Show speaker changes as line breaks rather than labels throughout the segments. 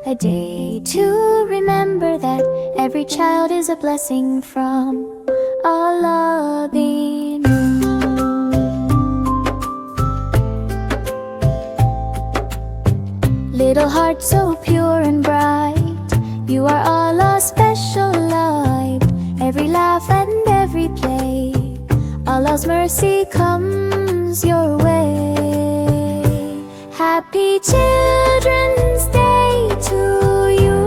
A day to remember that every child is a blessing from Allah. Little heart so pure and bright, you are Allah's special light. Every laugh and every play, Allah's mercy comes your way. Happy Children's Day to you.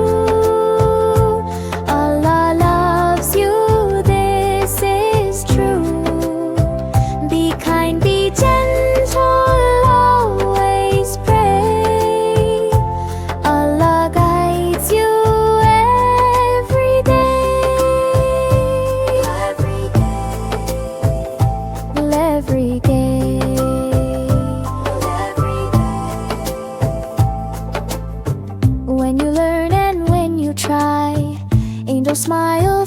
Allah loves you, this is true. Be kind, be gentle, always pray. Allah guides you every day. Every day. When you learn and when you try, angels smile.